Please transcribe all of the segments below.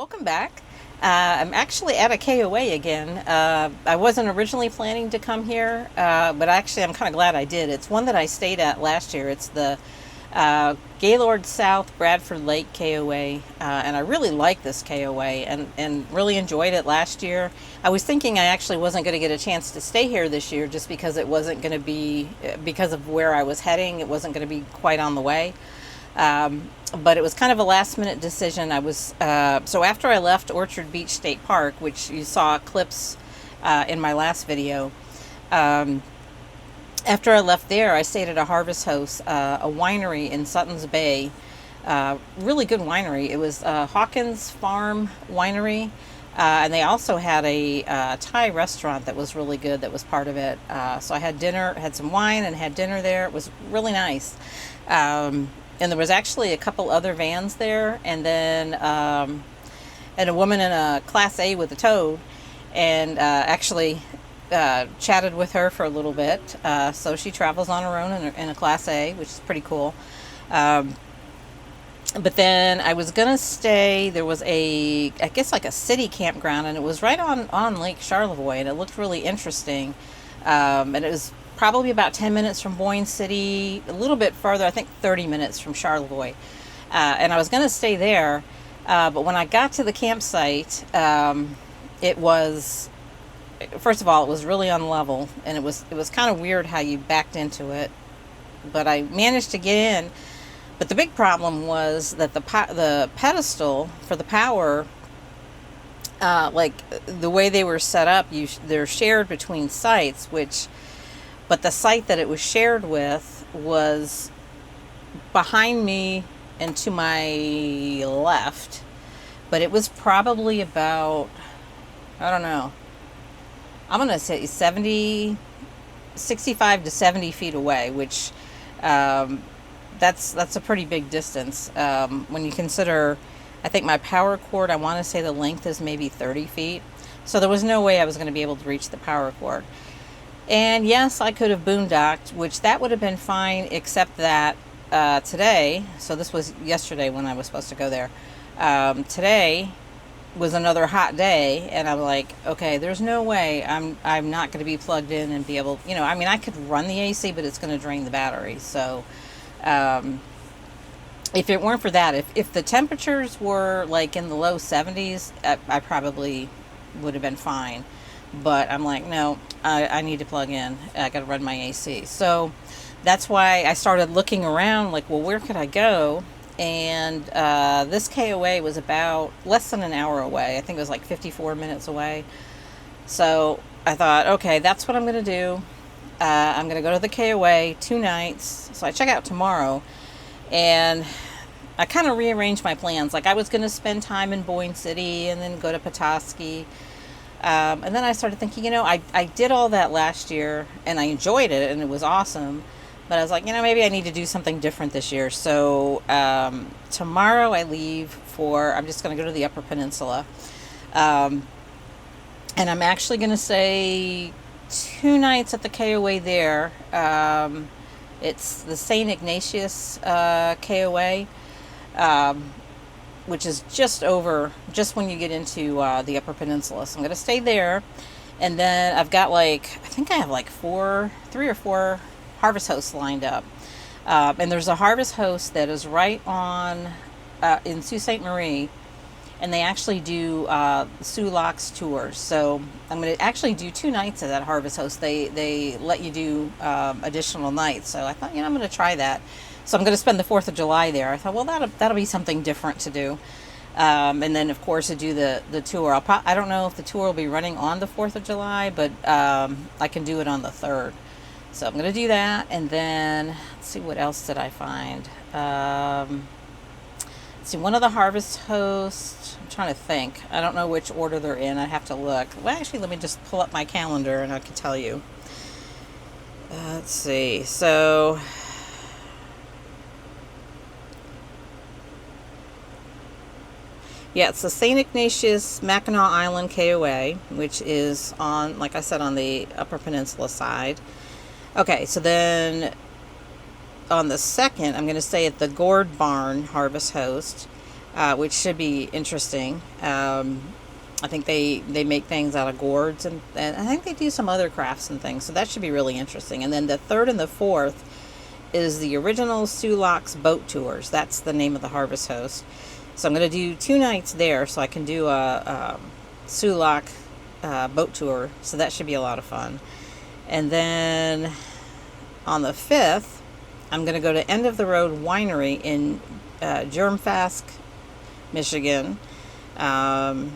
Welcome back. I'm actually at a KOA again. I wasn't originally planning to come here, but actually I'm kind of glad I did. It's one that I stayed at last year. It's the Gaylord South Bradford Lake KOA, and I really like this KOA and really enjoyed it last year. I was thinking I actually wasn't going to get a chance to stay here this year just because it wasn't going to be, because of where I was heading, it wasn't going to be quite on the way. But it was kind of a last minute decision. So after I left Orchard Beach State Park, which you saw clips in my last video, after I left there, I stayed at a Harvest House, a winery in Sutton's Bay. Really good winery. It was Hawkins Farm Winery, and they also had a Thai restaurant that was really good that was part of it. So I had dinner, had some wine, and had dinner there. It was really nice. And there was actually a couple other vans there, and then and a woman in a Class A with a toad, and actually chatted with her for a little bit. So she travels on her own in a Class A, which is pretty cool. But then I was gonna stay. There was I guess like a city campground, and it was right on Lake Charlevoix, and it looked really interesting. And it was probably about 10 minutes from Boyne City, a little bit further, I think 30 minutes from Charlevoix. And I was going to stay there, but when I got to the campsite, it was, first of all, it was really unlevel, and it was kind of weird how you backed into it, but I managed to get in. But the big problem was that the pedestal for the power, like the way they were set up, they're shared between sites, but the site that it was shared with was behind me and to my left. But it was probably about, I don't know, I'm going to say 65 to 70 feet away, which that's a pretty big distance. When you consider, I think my power cord, I want to say the length is maybe 30 feet. So there was no way I was going to be able to reach the power cord. And yes, I could have boondocked, which that would have been fine, except that today, so this was yesterday when I was supposed to go there, today was another hot day, and I'm like, okay, there's no way I'm not going to be plugged in and be able, I mean, I could run the AC, but it's going to drain the battery. So if it weren't for that, if the temperatures were like in the low 70s, I probably would have been fine. But I'm like, no, I need to plug in. I got to run my AC. So that's why I started looking around, like, well, where could I go? And this KOA was about less than an hour away. I think it was like 54 minutes away. So I thought, okay, that's what I'm going to do. I'm going to go to the KOA 2 nights. So I check out tomorrow. And I kind of rearranged my plans. Like, I was going to spend time in Boyne City and then go to Petoskey. And then I started thinking, I did all that last year and I enjoyed it and it was awesome. But I was like, maybe I need to do something different this year. So tomorrow I leave I'm just going to go to the Upper Peninsula. And I'm actually going to stay 2 nights at the KOA there. It's the St. Ignatius KOA. Which is just when you get into the Upper Peninsula. So I'm going to stay there. And then I've got I think I have 3 or 4 Harvest Hosts lined up. And there's a Harvest Host that is right on, in Sault Ste. Marie. And they actually do Soo Locks tours. So I'm going to actually do 2 nights at that Harvest Host. They let you do additional nights. So I thought, I'm going to try that. So I'm going to spend the 4th of July there. I thought, well, that'll be something different to do. And then, of course, to do the tour. I don't know if the tour will be running on the 4th of July, but I can do it on the 3rd. So I'm going to do that. And then, let's see, what else did I find? Let's see, one of the Harvest Hosts, I'm trying to think. I don't know which order they're in. I have to look. Well, actually, let me just pull up my calendar and I can tell you. Let's see. So yeah, it's the St. Ignatius Mackinac Island KOA, which is on, like I said, on the Upper Peninsula side. Okay, so then on the 2nd, I'm going to stay at the Gourd Barn Harvest Host. which should be interesting. I think they make things out of gourds, and I think they do some other crafts and things, so that should be really interesting. And then the 3rd and the 4th is the original Sulak's boat tours. That's the name of the Harvest Host. So I'm going to do 2 nights there, so I can do a Sulak boat tour, so that should be a lot of fun. And then on the 5th, I'm going to go to End of the Road Winery in Germfask, Michigan. So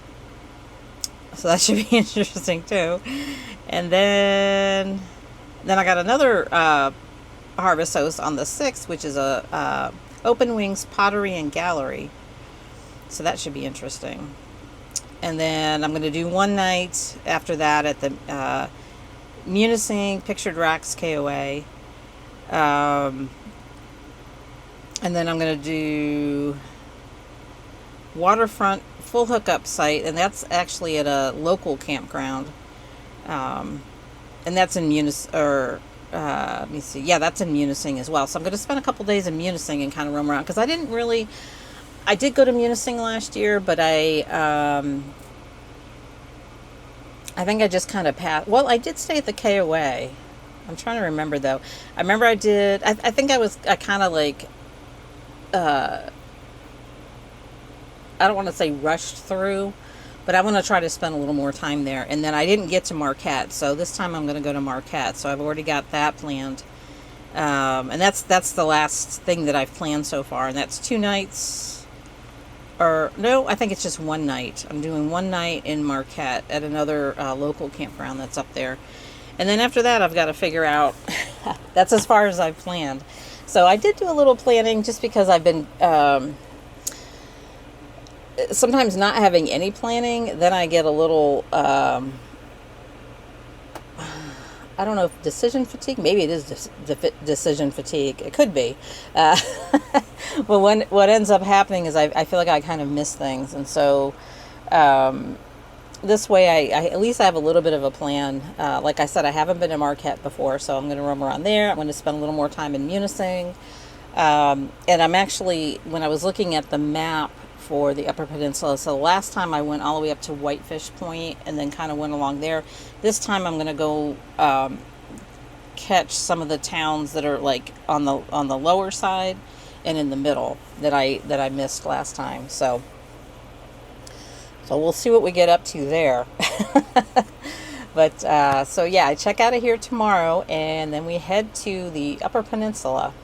that should be interesting too. And then I got another Harvest Host on the 6th, which is a Open Wings Pottery and Gallery. So that should be interesting. And then I'm going to do 1 night after that at the Munising Pictured Rocks KOA. And then I'm going to do Waterfront Full Hookup Site, and that's actually at a local campground. And that's in let me see. Yeah, that's in Munising as well. So I'm going to spend a couple days in Munising and kind of roam around, because I did go to Munising last year, but I think I just kind of passed. Well, I did stay at the KOA. I'm trying to remember though. I remember I did. I think I kind of like. I don't want to say rushed through, but I want to try to spend a little more time there. And then I didn't get to Marquette, so this time I'm going to go to Marquette. So I've already got that planned. And that's the last thing that I've planned so far, and that's 2 nights. Or no, I think it's just 1 night. I'm doing 1 night in Marquette at another local campground that's up there. And then after that, I've got to figure out. That's as far as I've planned. So I did do a little planning, just because I've been sometimes not having any planning. Then I get a little I don't know if decision fatigue. Maybe it is decision fatigue. It could be. But what ends up happening is I feel like I kind of miss things, and so this way I at least have a little bit of a plan. Like I said, I haven't been to Marquette before, so I'm going to roam around there. I'm going to spend a little more time in Munising, and I'm actually, when I was looking at the map for the Upper Peninsula, so the last time I went all the way up to Whitefish Point and then kind of went along there. This time I'm going to go catch some of the towns that are like on the lower side and in the middle that I missed last time. So we'll see what we get up to there. But so yeah, I check out of here tomorrow, and then we head to the Upper Peninsula.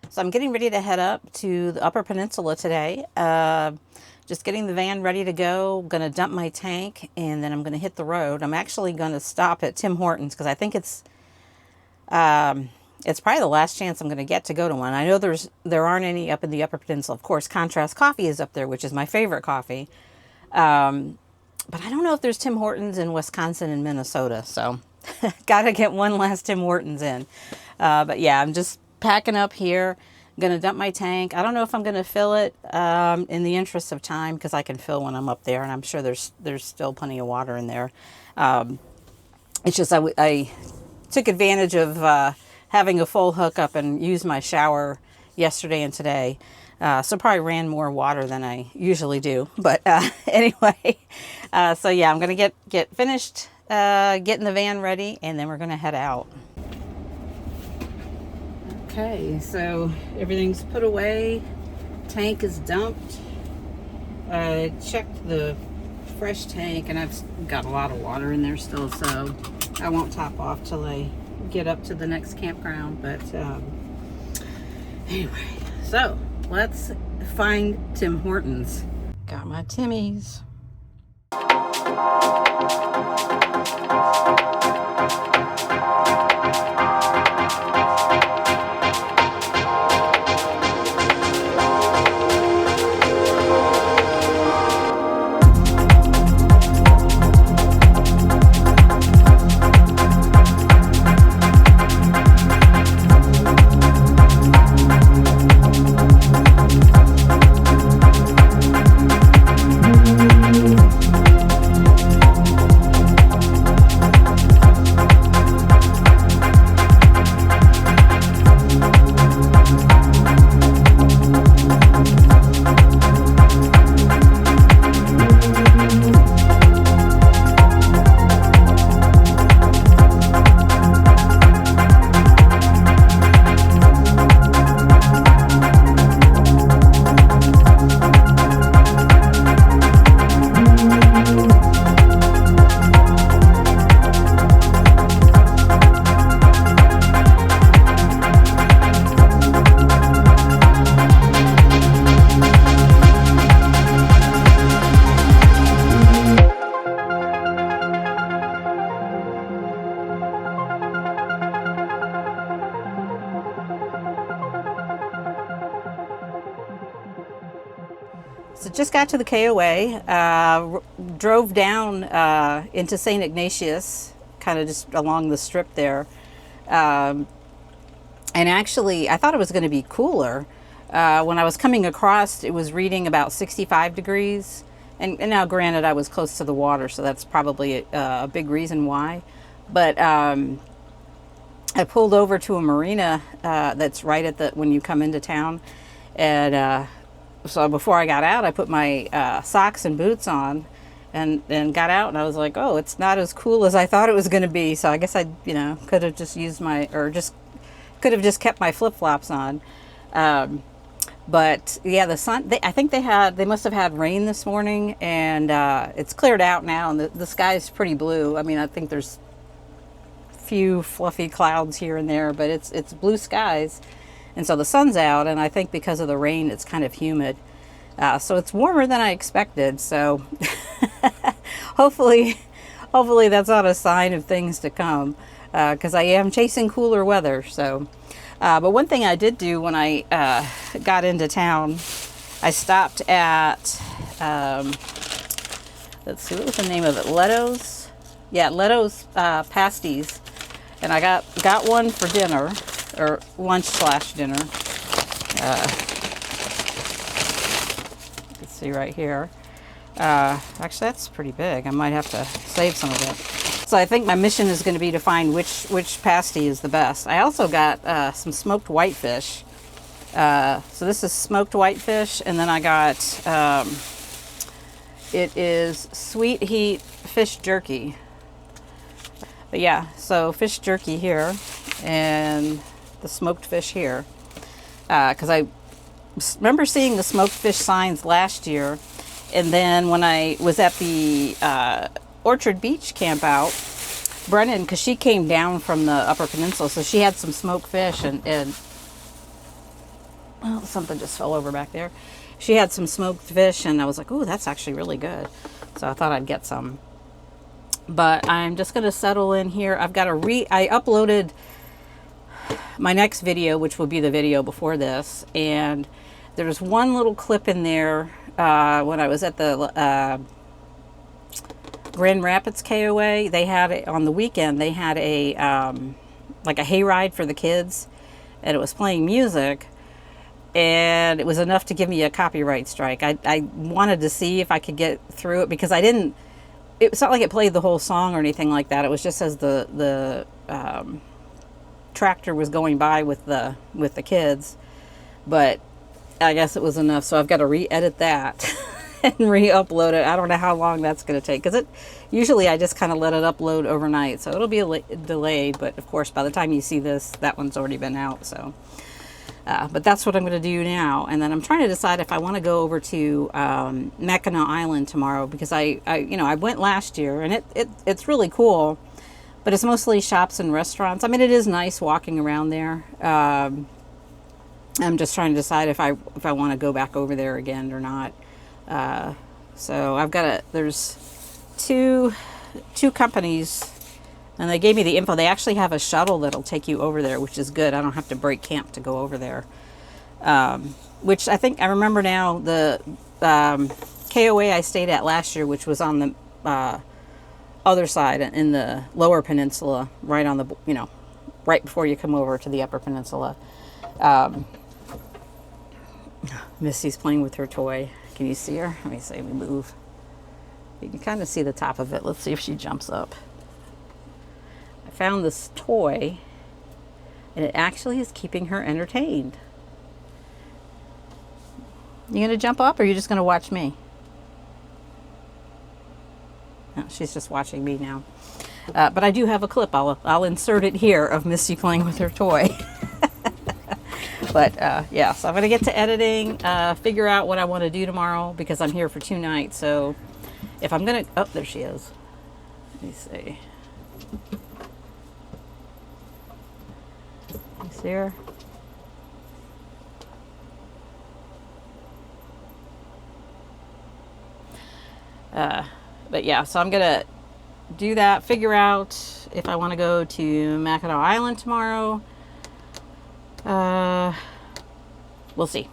So I'm getting ready to head up to the Upper Peninsula today. Just getting the van ready to go. I'm going to dump my tank, and then I'm going to hit the road. I'm actually going to stop at Tim Hortons, because I think it's probably the last chance I'm going to get to go to one. I know there aren't any up in the Upper Peninsula. Of course, Contrast Coffee is up there, which is my favorite coffee. But I don't know if there's Tim Hortons in Wisconsin and Minnesota. So got to get one last Tim Hortons in. But yeah, I'm just packing up here. I'm going to dump my tank. I don't know if I'm going to fill it in the interest of time, because I can fill when I'm up there, and I'm sure there's still plenty of water in there. It's just I took advantage of having a full hookup and used my shower yesterday and today. So probably ran more water than I usually do. But anyway, so yeah, I'm going to get finished getting the van ready, and then we're going to head out. Okay, so everything's put away. Tank is dumped. I checked the fresh tank, and I've got a lot of water in there still, so I won't top off till I get up to the next campground. But anyway, so let's find Tim Hortons. Got my Timmy's. So just got to the KOA, drove down into St. Ignatius, kind of just along the strip there. And actually, I thought it was going to be cooler. When I was coming across, it was reading about 65 degrees. And now, granted, I was close to the water, so that's probably a big reason why. But I pulled over to a marina that's right at when you come into town. And so before I got out, I put my socks and boots on and got out, and I was like, oh, it's not as cool as I thought it was going to be. So I guess I, could have just used could have just kept my flip-flops on. But yeah, the sun, I think they must have had rain this morning, and it's cleared out now, and the sky is pretty blue. I mean, I think there's a few fluffy clouds here and there, but it's blue skies. And so the sun's out, and I think because of the rain, it's kind of humid. So it's warmer than I expected. So hopefully that's not a sign of things to come, because I am chasing cooler weather. So, but one thing I did do when I got into town, I stopped at, let's see, what was the name of it? Leto's? Yeah, Leto's pasties. And I got one for dinner. Or lunch/dinner. Let's see right here. Actually, that's pretty big. I might have to save some of it. So I think my mission is going to be to find which pasty is the best. I also got some smoked whitefish. So this is smoked whitefish, and then I got it is sweet heat fish jerky. But yeah, so fish jerky here, and the smoked fish here, because I remember seeing the smoked fish signs last year, and then when I was at the Orchard Beach camp out, Brennan, because she came down from the Upper Peninsula, so she had some smoked fish, and well, something just fell over back there. She had some smoked fish, and I was like, oh, that's actually really good. So I thought I'd get some. But I'm just going to settle in here. I've got I uploaded my next video, which will be the video before this, and there's one little clip in there when I was at the Grand Rapids KOA. They had it on the weekend. They had a like a hayride for the kids, and it was playing music, and it was enough to give me a copyright strike. I wanted to see if I could get through it, because it's not like it played the whole song or anything like that. It was just as the tractor was going by with the kids, but I guess it was enough. So I've got to re-edit that and re-upload it. I don't know how long that's going to take, because usually I just kind of let it upload overnight, so it'll be delayed. But of course, by the time you see this, that one's already been out. So but that's what I'm going to do now, and then I'm trying to decide if I want to go over to Mackinac Island tomorrow, because I went last year, and it's really cool. But it's mostly shops and restaurants. I mean, it is nice walking around there. I'm just trying to decide if I want to go back over there again or not. So there's two companies, and they gave me the info. They actually have a shuttle that'll take you over there, which is good. I don't have to break camp to go over there. Which I think I remember now, the KOA I stayed at last year, which was on the other side in the Lower Peninsula, right on the, right before you come over to the Upper Peninsula. Missy's playing with her toy. Can you see her? Let me see, we move. You can kind of see the top of it. Let's see if she jumps up. I found this toy, and it actually is keeping her entertained. You gonna jump up, or are you just gonna watch me? No, she's just watching me now. But I do have a clip. I'll insert it here of Missy playing with her toy. But yeah, so I'm going to get to editing, figure out what I want to do tomorrow, because I'm here for 2 nights. So if I'm going to... Oh, there she is. Let me see. You see her? But yeah, so I'm going to do that, figure out if I want to go to Mackinac Island tomorrow. We'll see.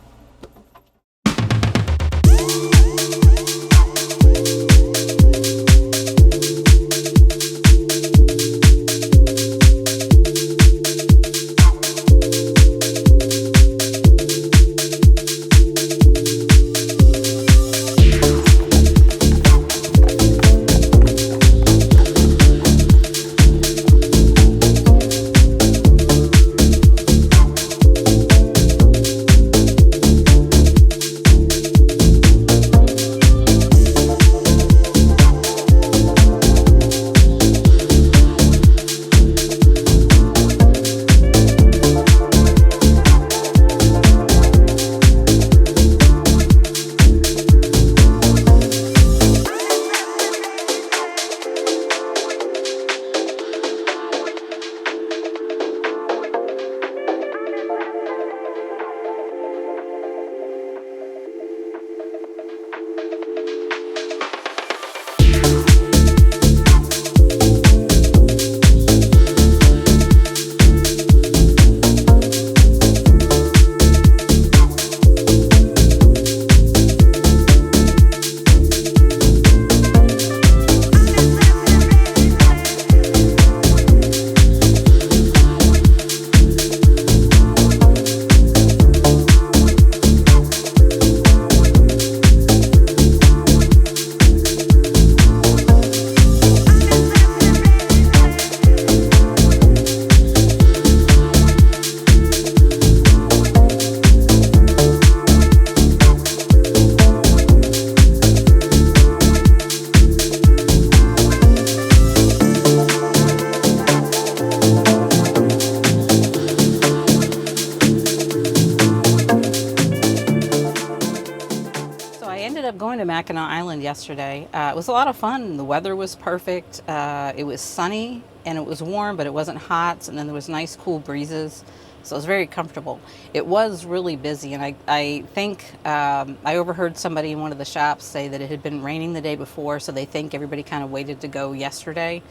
ended up going to Mackinac Island yesterday. It was a lot of fun. The weather was perfect. It was sunny and it was warm, but it wasn't hot. And then there was nice cool breezes. So it was very comfortable. It was really busy. And I think I overheard somebody in one of the shops say that it had been raining the day before. So they think everybody kind of waited to go yesterday.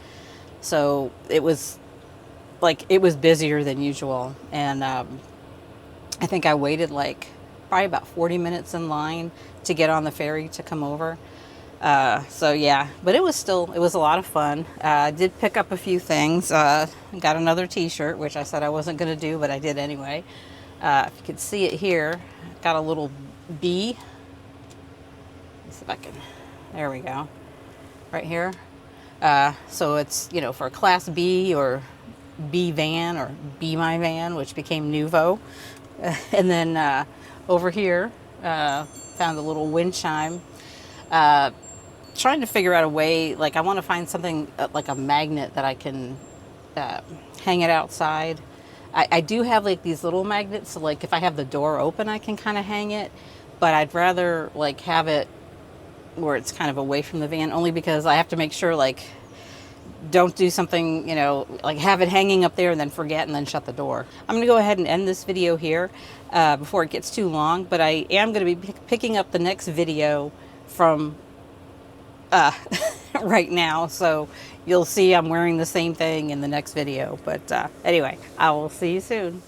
So it was like, it was busier than usual. And I think I waited like probably about 40 minutes in line to get on the ferry to come over. So yeah, but it was a lot of fun. I did pick up a few things. Got another t-shirt, which I said I wasn't going to do, but I did anyway. If you could see it here, got a little B. Let's see if I can, there we go. Right here. So it's, you know, for a Class B or B van or Be My Van, which became Nuvo. And then over here, found a little wind chime. Trying to figure out a way, like I want to find something like a magnet that I can hang it outside. I do have like these little magnets, so like if I have the door open, I can kind of hang it, but I'd rather like have it where it's kind of away from the van, only because I have to make sure, like, don't do something, you know, like have it hanging up there and then forget and then shut the door. I'm going to go ahead and end this video here before it gets too long, but I am going to be picking up the next video from right now, so you'll see I'm wearing the same thing in the next video. But anyway, I will see you soon.